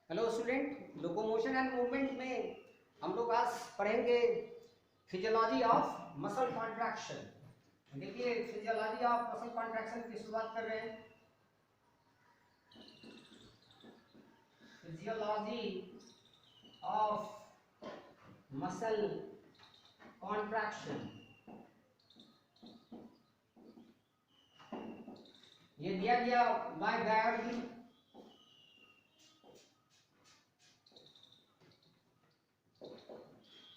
Hello student, locomotion and movement में हम लोग आज पढ़ेंगे फिजियोलॉजी ऑफ मसल कॉन्ट्रैक्शन। देखिए, फिजियोलॉजी ऑफ मसल कॉन्ट्रैक्शन की शुरुआत कर रहे हैं। फिजियोलॉजी ऑफ मसल कॉन्ट्रैक्शन ये दिया गया बाय गायर्डी।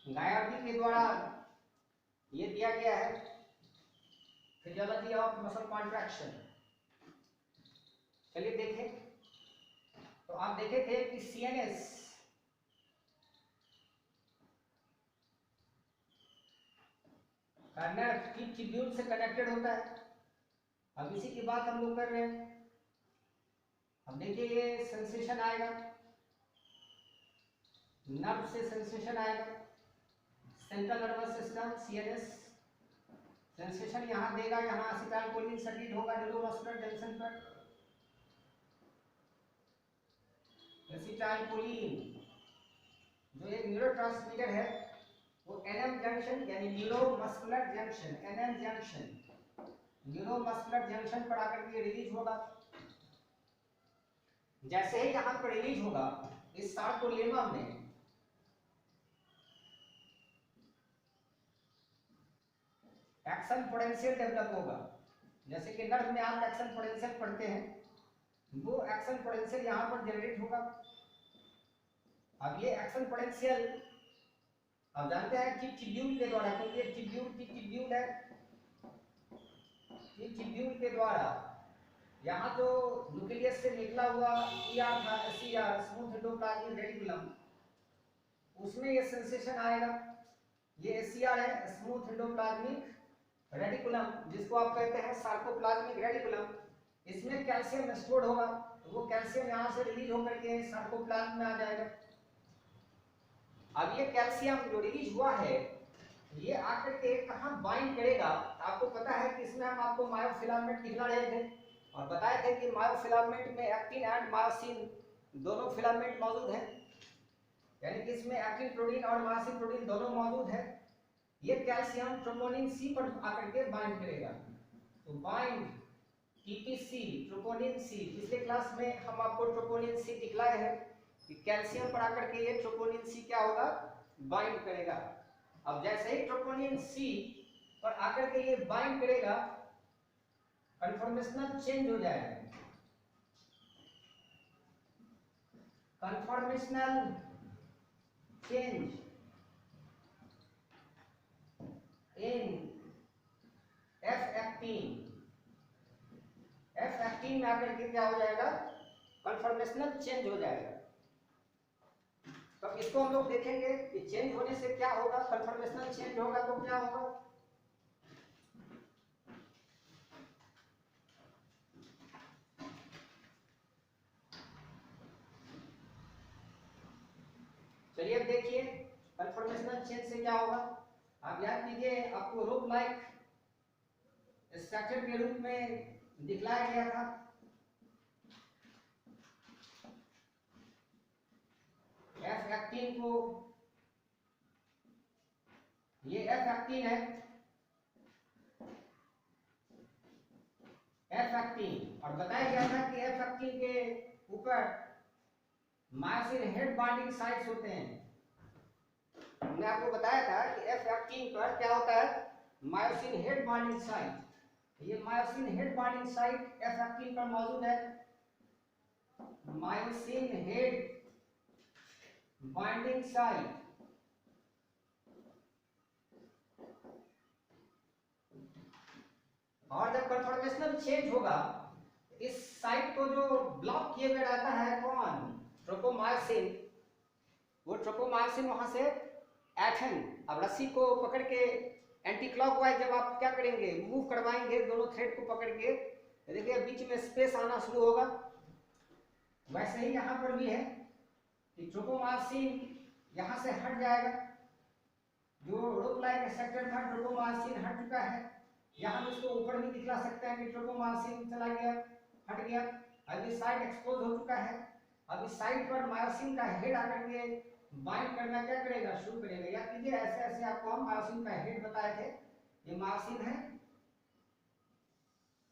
गायर्डी के द्वारा ये दिया गया है फिजियोलॉजी ऑफ मसल कॉन्ट्रैक्शन। चलिए देखें। तो आप देखे थे कि सीएनएस का नर्व की ट्यूब्यूल से कनेक्टेड होता है। अब इसी की बात हम लोग कर रहे हैं। अब देखिए, ये सेंसेशन आएगा, नर्व से सेंसेशन आएगा, central nervous system CNS sensation यहां देगा। यहां एसिटाइलकोलिन सेक्रेट होगा न्यूरोमस्कुलर जंक्शन पर। एसिटाइलकोलिन जो एक न्यूरोट्रांसमीटर है वो एनएम जंक्शन यानी neuromuscular junction NM junction neuromuscular junction पर आकर के रिलीज होगा। जैसे ही यहां पर रिलीज होगा, इस सार्कोलेमा में एक्शन पोटेंशियल डेवलप होगा। जैसे कि नर्व में आप एक्शन पोटेंशियल पढ़ते हैं, वो एक्शन पोटेंशियल यहां पर जनरेट होगा। अब ये एक्शन पोटेंशियल आप जानते हैं कि ट्यूब्यूल के द्वारा, क्योंकि ये ट्यूब्यूल है, ये ट्यूब्यूल के द्वारा यहाँ जो न्यूक्लियस से निकला हुआ ईआर था, एसईआर स्मूथ एंडोप्लाज्मिक रेटिकुलम, उसमें ये सेंसेशन आएगा। ये एसईआर है, स्मूथ एंडोप्लाज्मिक रेटिकुलम, जिसको आप कहते हैं सार्कोप्लाज्मिक रेटिकुलम। इसमें कैल्शियम स्टोर्ड होगा, तो वो कैल्शियम यहाँ से रिलीज होकर के सार्कोप्लाज्म में आ जाएगा। अब ये कैल्शियम जो रिलीज हुआ है, ये आकर के कहाँ बाइंड करेगा? आपको पता है कि इसमें हम आपको मायोफिलामेंट दिखला रहे थे और बताए थे कि मायोफिलामेंट में एक्टिन एंड मायोसिन दोनों फिलामेंट मौजूद हैं, यानी कि इसमें एक्टिन प्रोटीन और मायोसिन प्रोटीन दोनों मौजूद है। ये कैल्शियम ट्रोपोनिन सी पर आकर के बाइंड करेगा। तो बाइंड टीपीसी ट्रोपोनिन सी, पिछले क्लास में हम आपको ट्रोपोनिन सी दिखलाए हैं कि कैल्शियम पर आकर के ये ट्रोपोनिन सी क्या होगा? बाइंड करेगा। अब जैसे ही ट्रोपोनिन सी पर आकर के ये बाइंड करेगा, कन्फॉर्मेशनल चेंज हो जाएगा। Conformational change in F actin में आकर के क्या हो जाएगा? कन्फॉर्मेशनल चेंज हो जाएगा। तो इसको हम लोग देखेंगे कि चेंज होने से क्या होगा। कन्फॉर्मेशनल चेंज होगा तो क्या होगा? चलिए अब देखिए कन्फॉर्मेशनल चेंज से क्या होगा। आप याद कीजिए, आपको रोप लाइक स्ट्रक्चर के रूप में दिखलाया गया था। एफ एक्टिन को, ये एफ एक्टिन है, एफ एक्टिन, और बताया गया था कि एफ एक्टिन के ऊपर मायोसिन हेड बाइंडिंग साइट्स होते हैं। हमने आपको बताया था कि एफ एक्टिन पर क्या होता है? Myosin head binding site. ये myosin head binding site F actin पर मौजूद है। मायोसिन हेड बाइंडिंग साइट और जब कन्फॉर्मेशनल चेंज होगा, इस साइट को जो ब्लॉक किए हुए रहता है कौन? ट्रोपोमायोसिन। वो ट्रोपोमायोसिन वहां से एथन, अब रस्सी को पकड़ के एंटी क्लॉकवाइज जब आप क्या करेंगे, मूव करवाएंगे दोनों थ्रेड को पकड़ के, देखिए बीच में स्पेस आना शुरू होगा। वैसे ही यहां पर भी है कि ट्रोपोमायोसिन यहां से हट जाएगा। जो रोप लाइक स्ट्रक्चर था, ट्रोपोमायोसिन हट चुका है। यहाँ हम इसको ऊपर भी दिखला सकते हैं कि ट्रोपोमायोसिन चला गया, हट गया। अब ये साइड एक्सपोज हो चुका है। अब इस साइड पर मायोसिन का हेड आकर के बाइंड करना क्या करेगा, शुरू करेगा। या कीजिए ऐसे ऐसे आपको हम मायोसिन का हेड बताए थे, ये मायोसिन है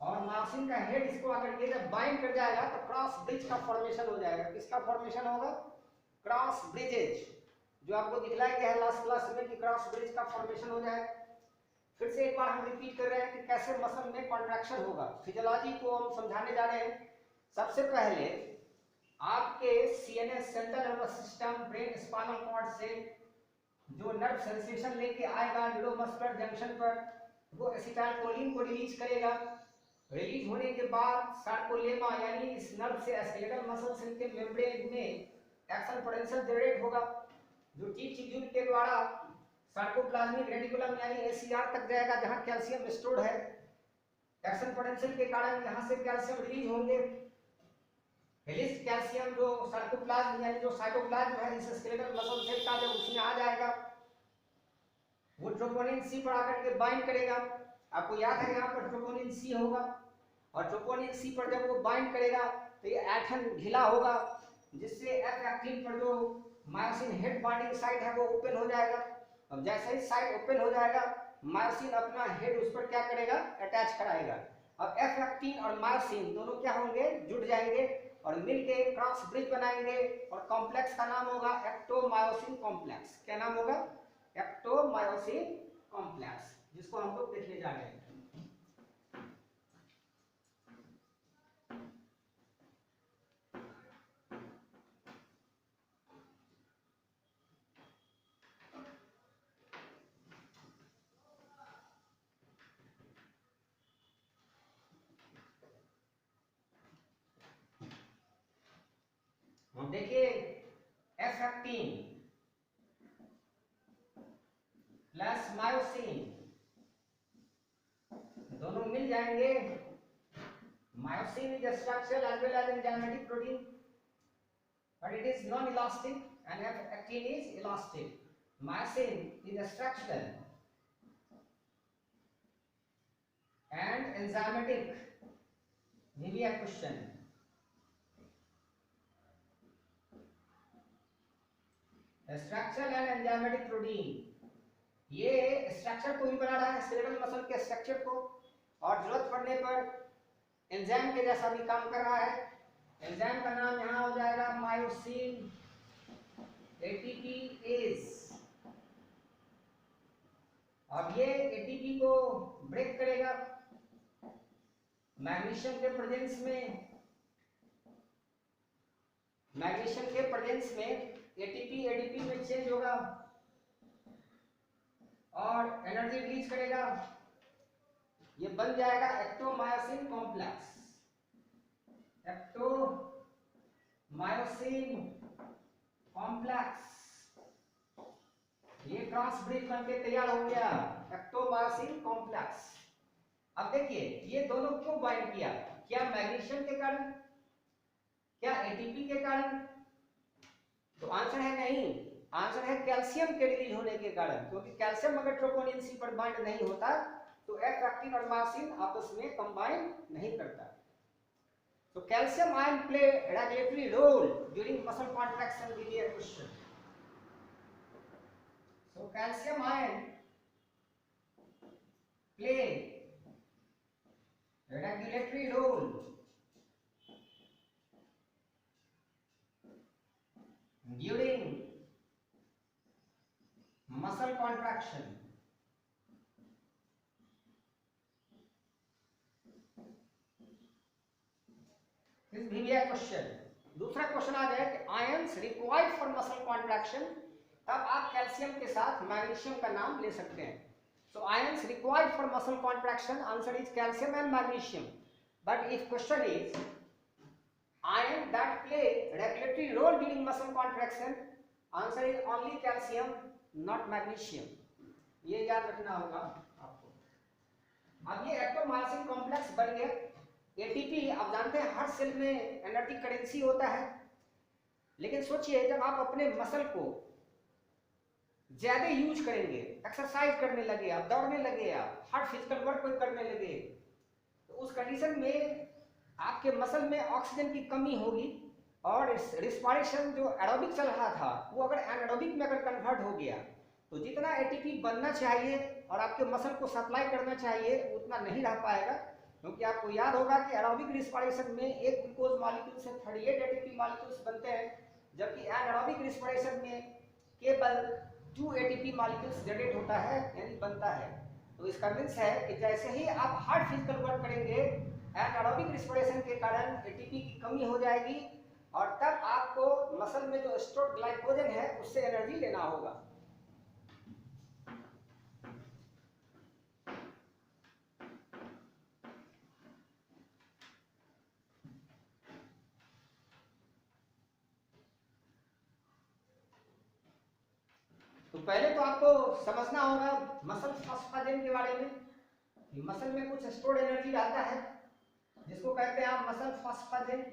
और मायोसिन का हेड इसको आकर के जब बाइंड कर जाएगा तो क्रॉस ब्रिज का फॉर्मेशन हो जाएगा। किसका फॉर्मेशन होगा, क्रॉस ब्रिजेज, जो आपको दिखलाया गया है लास्ट क्लास में कि क्रॉस ब्रिज का फॉर्मेशन हो जाएगा। फिर से एक बार हम रिपीट कर रहे हैं कि कैसे मसल में कॉन्ट्रैक्शन होगा, फिजियोलॉजी को हम समझाने जा रहे हैं। सबसे पहले आपके CNS central nervous system brain spinal cord से जो नर्व सेंसेशन लेके आएगा न्यूरोमस्कुलर जंक्शन पर, वो एसिटाइलकोलिन को रिलीज करेगा। रिलीज होने के बाद सार्कोलेमा यानी इस नर्व से स्केलेटल मसल सेल के मेम्ब्रेन में एक्शन पोटेंशियल जनरेट होगा, जो टी ट्यूब्यूल के द्वारा सार्कोप्लाज्मिक रेटिकुलम यानी एसीआर तक जाएगा जहां कैल्शियम स्टोर्ड है। एक्शन पोटेंशियल के कारण यहां से कैल्शियम रिलीज होंगे। रिलीज कैल्शियम जो सार्कोप्लाज्म यानी जो साइटोप्लाज्म है इस स्केलेटल मसल सेल का, जब उसमें आ जाएगा वो ट्रोपोनिन सी पर आकर के बाइंड करेगा। आपको याद है यहाँ पर ट्रोपोनिन सी होगा और ट्रोपोनिन सी पर जब वो बाइंड करेगा तो ये ऐठन ढीला होगा, जिससे एफ एक्टिन पर जो मायोसिन हेड बाइंडिंग साइट है वो ओपन हो जाएगा। अब जैसे ही साइट ओपन हो जाएगा मायोसिन अपना हेड उस पर क्या करेगा, अटैच कराएगा। अब एफ एक्टिन और मायोसिन दोनों क्या होंगे, जुड़ जाएंगे और मिलके क्रॉस ब्रिज बनाएंगे और कॉम्प्लेक्स का नाम होगा एक्टोमायोसिन कॉम्प्लेक्स। क्या नाम होगा, एक्टोमायोसिन कॉम्प्लेक्स, जिसको हम लोग देखने जा रहे हैं। हम देखिए एफ एक्टिन प्लस मायोसिन दोनों मिल जाएंगे। Myosin is structural as well as enzymatic protein, but it is non-elastic and actin is elastic. Myosin is structural and enzymatic. Maybe a question. Structural and enzymatic protein. ये structure को भी बना रहा है, skeletal muscle के structure को, और जरूरत पड़ने पर एंजाइम के जैसा भी काम कर रहा है। एंजाइम का नाम यहाँ हो जाएगा मायोसिन एटीपीएज। अब ये एटीपी को ब्रेक करेगा मैग्नीशियम के प्रेजेंस में। मैग्नीशियम के प्रेजेंस में एटीपी एडीपी में चेंज होगा और एनर्जी रिलीज करेगा। ये बन जाएगा एक्टोमायोसिन कॉम्प्लेक्स। एक्टोमायोसिन कॉम्प्लेक्स ये क्रॉस ब्रिज बनके तैयार हो गया, एक्टोमायोसिन कॉम्प्लेक्स। अब देखिए ये दोनों क्यों बाइंड किया, क्या मैग्नीशियम के कारण, क्या एटीपी के कारण? तो आंसर है नहीं, आंसर है कैल्शियम के रिलीज होने के कारण। क्योंकि कैल्शियम अगर ट्रोपोनिन सी पर बाइंड नहीं होता तो एफ एक्टिन और मायोसिन आपस में कंबाइन नहीं करता। So calcium ion play regulatory role during muscle contraction will be a question. So calcium ion play regulatory role during muscle contraction. This will be a question. दूसरा question आ जाए कि ions required for muscle contraction, तब आप calcium के साथ magnesium का नाम ले सकते हैं। So ions required for muscle contraction, answer is calcium and magnesium. But if question is ion that play regulatory role during muscle contraction, answer is only calcium, not magnesium. ये याद रखना होगा आपको। अब ये एक्टोमायोसिन कॉम्प्लेक्स बन गया। एटीपी आप जानते हैं हर सेल में एनर्जी करेंसी होता है, लेकिन सोचिए जब आप अपने मसल को ज्यादा यूज करेंगे, एक्सरसाइज करने लगे, आप दौड़ने लगे, आप हार्ड फिजिकल वर्क कोई करने लगे, तो उस कंडीशन में आपके मसल में ऑक्सीजन की कमी होगी और रिस्पायरेशन जो एरोबिक चल रहा था वो अगर एनारोबिक में अगर कन्वर्ट हो गया तो जितना एटीपी बनना चाहिए और आपके मसल को सप्लाई करना चाहिए उतना नहीं रह पाएगा, क्योंकि आपको याद होगा कि एरोबिक रिस्पायरेशन में एक ग्लूकोज मॉलिक्यूल से 38 एटीपी मॉलिक्यूल्स बनते हैं, जबकि एनारोबिक रिस्पायरेशन में केवल 2 एटीपी मॉलिक्यूल्स जनरेट होता है यानी बनता है। तो इसका मीन्स है कि जैसे ही आप हार्ड फिजिकल वर्क करेंगे एनारोबिक रिस्पायरेशन के कारण एटीपी की कमी हो जाएगी और तब आपको मसल में जो स्टोर्ड ग्लाइकोजन है उससे एनर्जी लेना होगा। तो पहले तो आपको समझना होगा मसल फास्फाजेन के बारे में। मसल में कुछ स्टोर्ड एनर्जी रहता है जिसको कहते हैं आप मसल फास्फाजेन।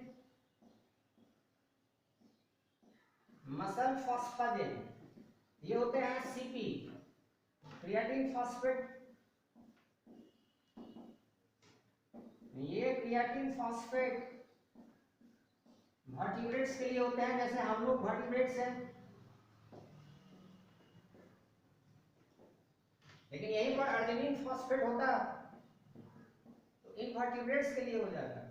मसल फास्फाजेन ये होते हैं सीपी, क्रिएटिन फॉस्फेट। ये क्रिएटिन फॉस्फेट वर्टिब्रेट्स के लिए होते हैं, जैसे हम लोग वर्टिब्रेट्स हैं, लेकिन यहीं पर अर्जिनिन फॉस्फेट होता तो इनवर्टिब्रेट्स के लिए हो जाता।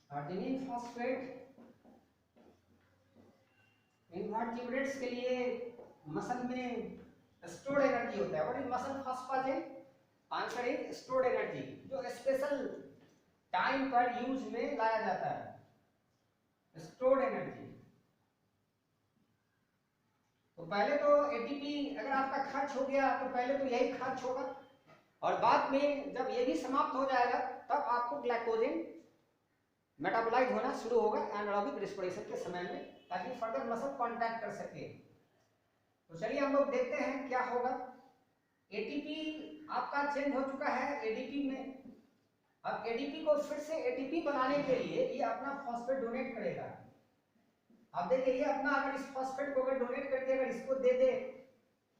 अर्जिनिन फॉस्फेट इनवर्टिब्रेट्स के लिए मसल में स्टोर्ड एनर्जी होता है। What is muscle phosphagen? Answer is stored energy, जो स्पेशल टाइम पर यूज में लाया जाता है। Stored energy. तो पहले तो एटीपी अगर आपका खर्च हो गया तो पहले तो यही खर्च होगा और बाद में जब ये भी समाप्त हो जाएगा तब आपको ग्लाइकोजन मेटाबोलाइज होना शुरू होगा एनारोबिक रिस्पिरेशन के समय में, ताकि फर्दर मसल कांटेक्ट कर सके। तो चलिए हम लोग देखते हैं क्या होगा। एटीपी आपका चेंज हो चुका है एडीपी में। अब एडीपी को फिर से एटीपी बनाने के लिए ये अपना फॉस्फेट डोनेट करेगा। अब देखिए ये अपना अगर इस फॉस्फेट को अगर डोनेट करके अगर इसको दे दे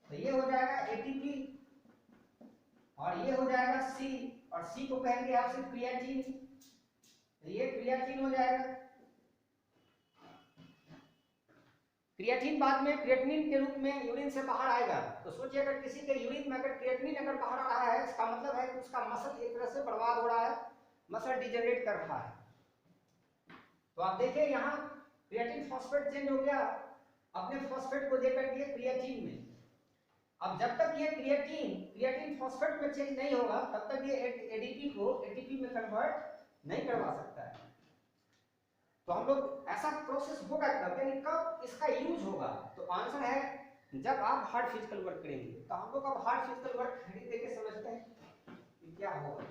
तो ये हो जाएगा एटीपी और ये हो जाएगा सी, और सी को कहेंगे आप सिर्फ क्रिएटिन, तो ये क्रिएटिन हो जाएगा। क्रिएटिन बाद में क्रिएटिनिन के रूप में यूरिन से बाहर आएगा। तो सोचिए अगर किसी के यूरिन में अगर क्रिएटिनिन अगर बाहर आ रहा है इसका मतलब है कि उसका मसल एक तरह से बर्बाद हो रहा है, मसल डिजेनरेट कर रहा है। तो आप देखिए यहाँ क्रिएटिन फॉस्फेट चेंज हो गया अपने फॉस्फेट को देकर के क्रिएटिन में। अब जब तक ये क्रिएटिन फॉस्फेट में चेंज नहीं होगा तब तक ये एडीपी को एटीपी में कन्वर्ट नहीं करवा सकता है। तो हम लोग ऐसा प्रोसेस होगा कब, यानी कब इसका यूज होगा? तो आंसर है जब आप हार्ड फिजिकल वर्क करेंगे। तो हम लोग अब हार्ड फिजिकल वर्क खड़ी देके समझते हैं कि क्या होगा।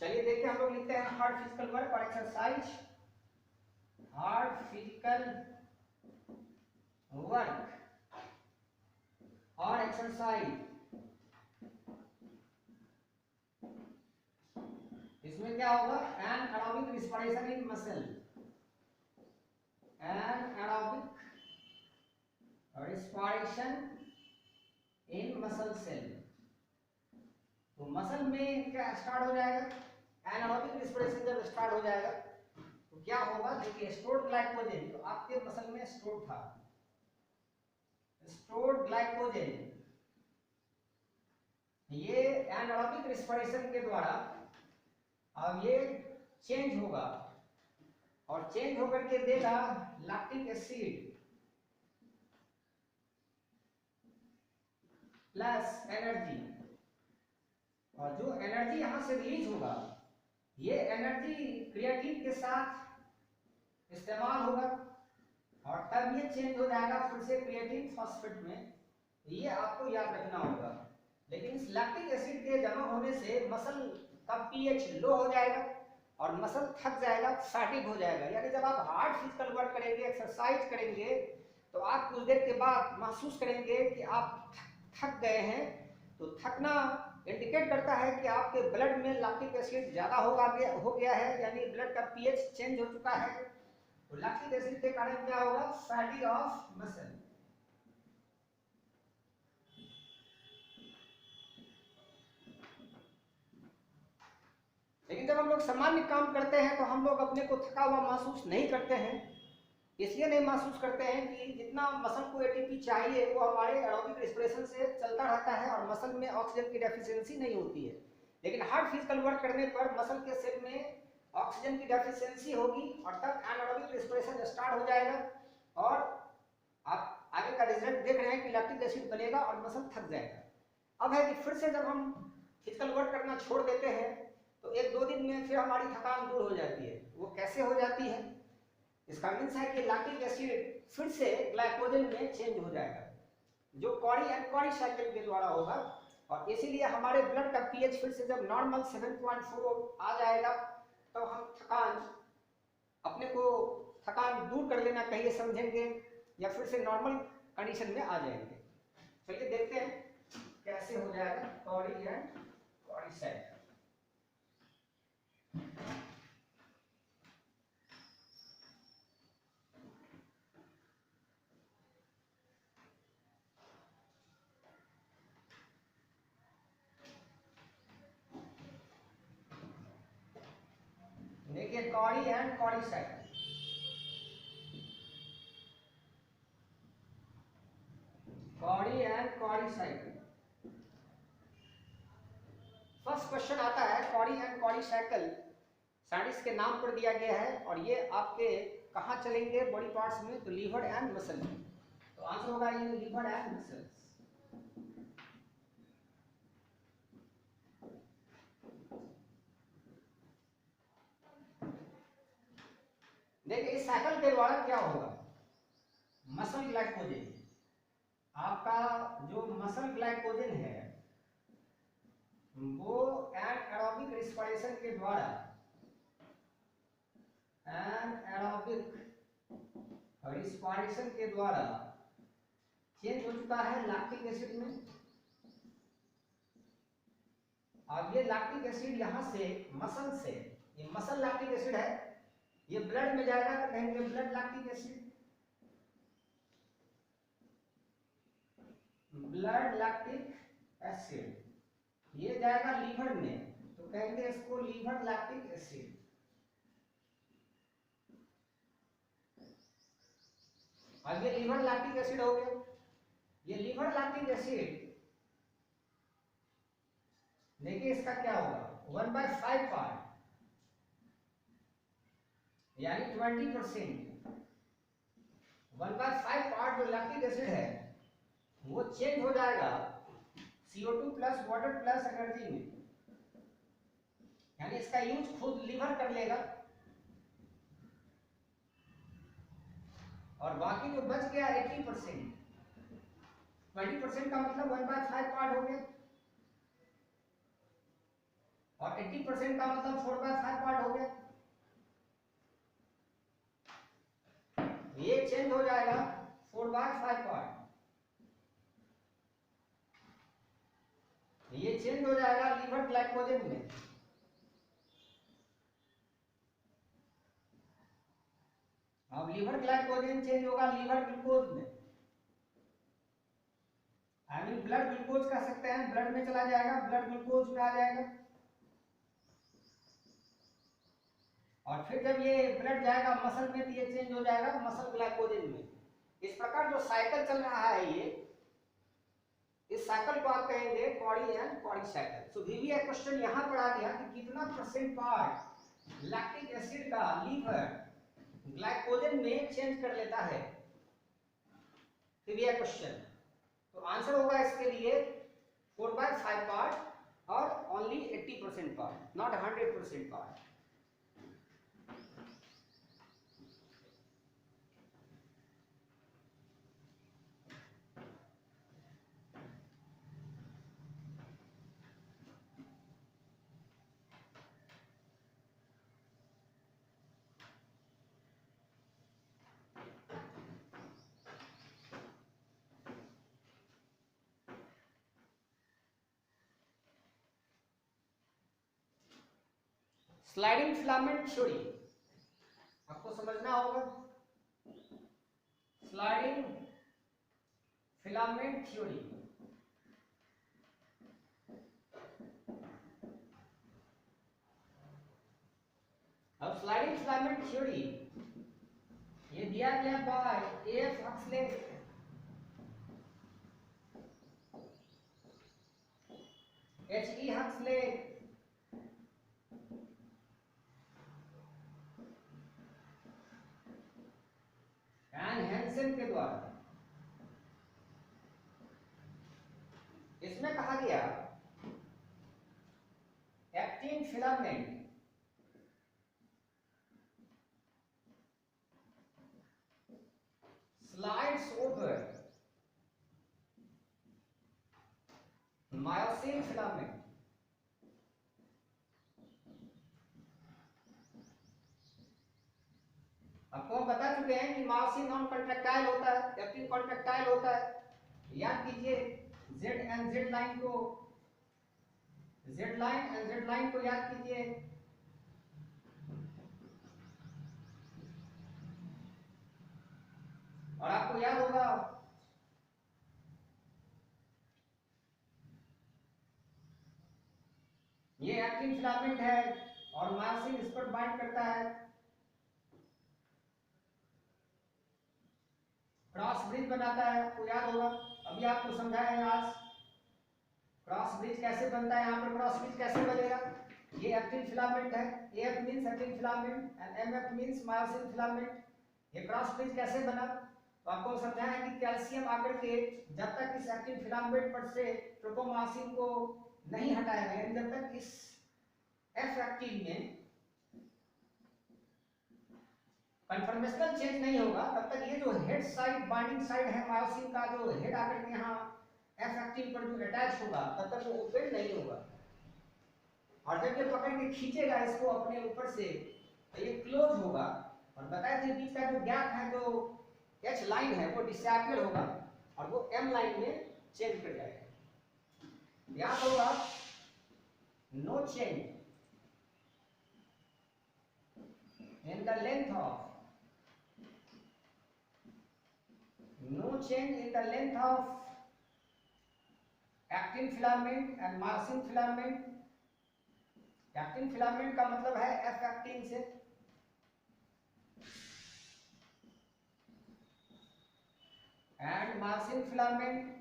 चलिए देखिए हम लोग लिखते हैं हार्ड फिजिकल वर्क और एक्सरसाइज। हार्ड फिजिकल वर्क और एक्सरसाइज, इसमें क्या होगा? एनारोबिक रिस्पिरेशन इन मसल, एनारोबिक रिस्पिरेशन इन मसल सेल। तो मसल में क्या स्टार्ट हो जाएगा? एनारोबिक रिस्पिरेशन जब स्टार्ट हो जाएगा तो क्या होगा? देखिए स्टोर्ड ग्लाइकोजन जो आपके मसल में स्टोर था, स्टोर्ड ग्लाइकोजन, ये एनारोबिक रिस्पिरेशन के द्वारा अब ये चेंज होगा और चेंज होकर के देगा लैक्टिक एसिड प्लस एनर्जी। और जो एनर्जी यहां से रिलीज होगा ये एनर्जी क्रिएटिन के साथ इस्तेमाल होगा और तब ये चेंज हो जाएगा फिर से क्रिएटिन फॉस्फेट में। ये आपको याद रखना होगा। लेकिन इस लैक्टिक एसिड के जमा होने से मसल का पीएच लो हो जाएगा और मसल थक जाएगा, फैटिग हो जाएगा। यानी जब आप हार्ड फिजिकल वर्क करेंगे, एक्सरसाइज करेंगे तो आप कुछ देर के बाद महसूस करेंगे कि आप थक गए हैं। तो थकना इंडिकेट करता है कि आपके ब्लड में लैक्टिक एसिड ज़्यादा हो गया है, यानी ब्लड का पीएच चेंज हो चुका है। तो लैक्टिक एसिड के कारण क्या होगा, फैटी ऑफ मसल। लेकिन जब हम लोग सामान्य काम करते हैं तो हम लोग अपने को थका हुआ महसूस नहीं करते हैं। इसलिए नहीं महसूस करते हैं कि जितना मसल को एटीपी चाहिए वो हमारे एरोबिक रेस्पिरेशन से चलता रहता है और मसल में ऑक्सीजन की डेफिशिएंसी नहीं होती है। लेकिन हार्ड फिजिकल वर्क करने पर मसल के सेल में ऑक्सीजन की डेफिशिएंसी होगी और तब एनारोबिक रेस्पिरेशन स्टार्ट हो जाएगा और आप आगे का रिजल्ट देख रहे हैं कि लैक्टिक एसिड बनेगा और मसल थक जाएगा। अब है कि फिर से जब हम फिजिकल वर्क करना छोड़ देते हैं तो एक दो दिन में फिर हमारी थकान दूर हो जाती है। वो कैसे हो जाती है, इसका मीन्स है कि लैक्टिक एसिड फिर से ग्लाइकोजन में चेंज हो जाएगा, जो कॉरी एंड कॉरी साइकिल के द्वारा होगा। और इसीलिए हमारे ब्लड का पीएच फिर से जब नॉर्मल 7.4 आ जाएगा तो हम अपने को थकान दूर कर लेना कहिए समझेंगे या फिर से नॉर्मल कंडीशन में आ जाएंगे। चलिए देखते हैं कैसे हो जाएगा कॉरी एंड कॉरी साइकिल। देखिए Carry and Carry cycle. Carry and Carry cycle, first question आता है Carry and Carry cycle scientist के नाम पर दिया गया है और ये आपके कहाँ चलेंगे बॉडी पार्ट्स में, तो लीवर एंड मसल में। तो आंसर होगा ये लीवर एंड मसल्स। देखिए इस साइकिल के द्वारा क्या होगा, मसल ग्लाइकोजन, आपका जो मसल ग्लाइकोजन है वो एनारोबिक रिस्पिरेशन के द्वारा चेंज हो चुका है लैक्टिक एसिड में। अब ये लैक्टिक एसिड यहाँ से मसल से, ये मसल लैक्टिक एसिड है, ये ब्लड में जाएगा तो कहेंगे blood lactic acid, blood lactic acid. ये जाएगा लीवर में तो कहेंगे इसको लीवर लैक्टिक एसिड। अब ये लीवर लैक्टिक एसिड हो गया। ये लीवर लैक्टिक एसिड देखिए इसका क्या होगा, 1/5 पार्ट यानी 20%। 1/5 पार्ट जो लैक्टिक एसिड है वो चेंज हो जाएगा CO2 plus water plus energy में, यानी इसका यूज खुद लीवर कर लेगा और बाकी जो बच गया 80%, 20% का मतलब 1/5 पार्ट हो गया और 80% का मतलब 4/5 पार्ट हो गया। ये चेंज हो जाएगा 4/5 पार्ट, ये चेंज हो जाएगा लीवर ग्लाइकोजन में। अब लीवर ग्लाइकोजन चेंज होगा लीवर ग्लूकोज में, आई मीन ब्लड ग्लूकोज कह सकते हैं, ब्लड में चला जाएगा, ब्लड ग्लूकोज में आ जाएगा। और फिर जब ये ब्लड जाएगा मसल में तो ये चेंज हो जाएगा मसल ग्लाइकोजन में। इस प्रकार जो साइकिल चल रहा है ये, इस साइकिल को आप कहेंगे Carry and Carry cycle. So VBA question यहाँ पर आ गया कि कितना % पार्ट लैक्टिक एसिड का लीवर ग्लाइकोजन में चेंज कर लेता है, VBA क्वेश्चन। तो आंसर होगा इसके लिए 4/5 पार्ट और only 80% part, not 100% part. Sliding filament theory आपको समझना होगा। स्लाइडिंग फिलामेंट थ्योरी, अब स्लाइडिंग फिलामेंट थ्योरी ये दिया गया by F Huxley, H E. Huxley and Hanson के द्वारा। इसमें कहा गया actin filament slides over myosin filament। आपको हम बता चुके हैं कि मायोसिन नॉन कॉन्ट्रैक्टाइल होता है, एक्टिन कॉन्ट्रैक्टाइल होता है। याद कीजिए जेड एंड जेड लाइन को, Z line and Z line को याद कीजिए। और आपको याद होगा ये एक्टिन फिलामेंट है और मायोसिन इस पर बाइंड करता है। क्रॉस ब्रिज बनाता है, आपको याद होगा, अभी आपको समझाया है आज क्रॉस ब्रिज कैसे बनता है। यहाँ पर क्रॉस ब्रिज कैसे बनेगा, ये एक्टिन फिलामेंट है, F means actin filament and MF means myosin filament. ये क्रॉस ब्रिज कैसे बना, तो आपको समझाया है कि कैल्शियम आकर के जब तक इस एक्टिन फिलामेंट पर से ट्रोपोमासिन को नहीं हटाया गया, जब तक इस एफ एक्टिन में कन्फर्मेशनल चेंज नहीं होगा, तब तक ये जो हेड साइड बाइंडिंग साइड है मायोसिन का, जो हेड आकर के यहाँ एफ एक्टिन पर जो अटैच होगा, तब तक वो ओपन नहीं होगा। और जब ये पकड़ के खींचेगा इसको अपने ऊपर से, तो ये क्लोज होगा। और बताए थे बीच का जो गैप है, जो एच लाइन है, वो डिसैपियर होगा और वो एम लाइन में चेंज कर जाएगा। याद होगा no change in the length of, no change in the length of actin filament and myosin filament। actin filament का मतलब है F actin से, and myosin filament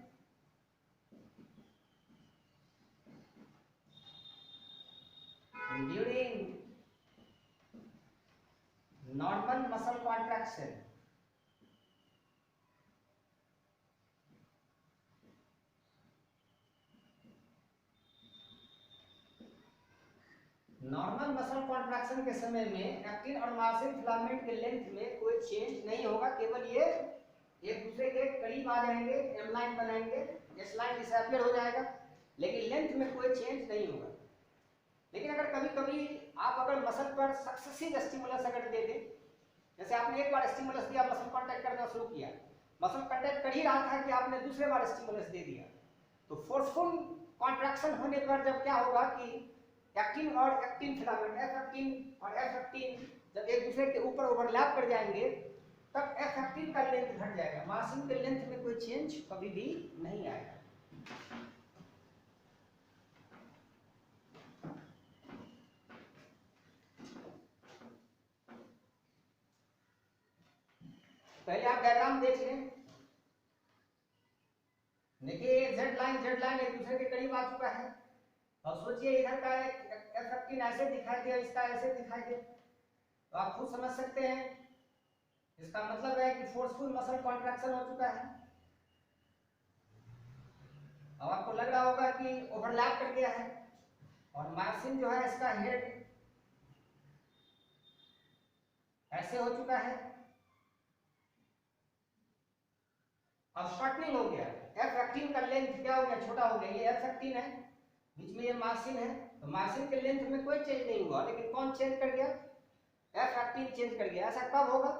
during normal muscle contraction। Normal muscle contraction के समय में actin और myosin filament के length में कोई चेंज नहीं होगा, केवल ये एक दूसरे के करीब आ जाएंगे, एम लाइन बनाएंगे, एस लाइन डिसैपियर हो जाएगा, लेकिन लेंथ में कोई चेंज नहीं होगा। लेकिन अगर कभी कभी आप अगर मसल पर सक्सेसिव स्टिमुलस अगर दे दें, जैसे आपने एक बार स्टिमुलस दिया, मसल कांटेक्ट करना शुरू किया, मसल कांटेक्ट कर ही रहा था कि आपने दूसरे बार स्टिमुलस दे दिया, तो फोर्सफुल कॉन्ट्रैक्शन होने पर जब क्या होगा कि एक्टिन और एक्टिन फिलामेंट, एफ एक्टिन और एफ एक्टिन जब एक दूसरे के ऊपर ओवरलैप कर जाएंगे, तब एफ एक्टिन का लेंथ घट जाएगा, मायोसिन के लेंथ में कोई चेंज कभी भी नहीं आएगा। पहले आप डायग्राम देख लें। देखिए जेड लाइन एक दूसरे के करीब आ चुका है। अब सोचिए इधर का एफ एक्टिन ऐसे दिखाई दे, इसका ऐसे दिखाई दे, तो आप खुद समझ सकते हैं, इसका मतलब है कि फोर्सफुल मसल कॉन्ट्रैक्शन हो चुका है। अब आपको लग रहा होगा कि ओवरलैप कर गया है, और मायोसिन जो है इसका हेड ऐसे हो चुका है, अब शॉर्टनिंग हो गया। एफ एक्टिन का लेंथ क्या हो गया, छोटा हो गया। ये एफ एक्टिन है, बीच में ये मायोसिन है, तो मायोसिन के लेंथ में कोई चेंज नहीं हुआ, लेकिन कौन चेंज कर गया, एफ एक्टिन चेंज कर गया। ऐसा कब होगा,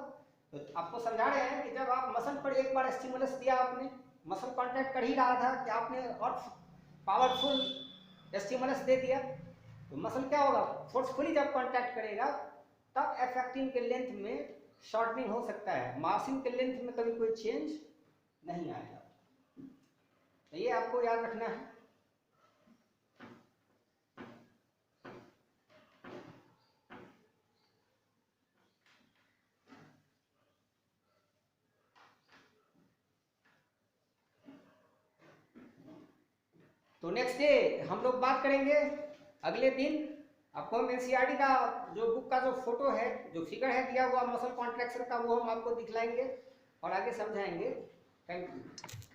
तो आपको समझा रहे हैं कि जब आप मसल पर एक बार स्टिमुलस दिया, आपने मसल कांटेक्ट कर ही रहा था कि आपने और पावरफुल स्टिमुलस दे दिया, तो मसल क्या होगा, फोर्सफुली जब कॉन्टैक्ट करेगा तब एफ एक्टिन के लेंथ में शॉर्टनिंग हो सकता है, मायोसिन के लेंथ में कभी कोई चेंज नहीं आएगा। तो ये आपको याद रखना है। तो नेक्स्ट डे हम लोग बात करेंगे, अगले दिन आपको हम एनसीईआरटी का जो बुक का जो फोटो है, जो फिगर है दिया हुआ मसल कॉन्ट्रैक्शन का, वो हम आपको दिखलाएंगे और आगे समझाएंगे। Thank you.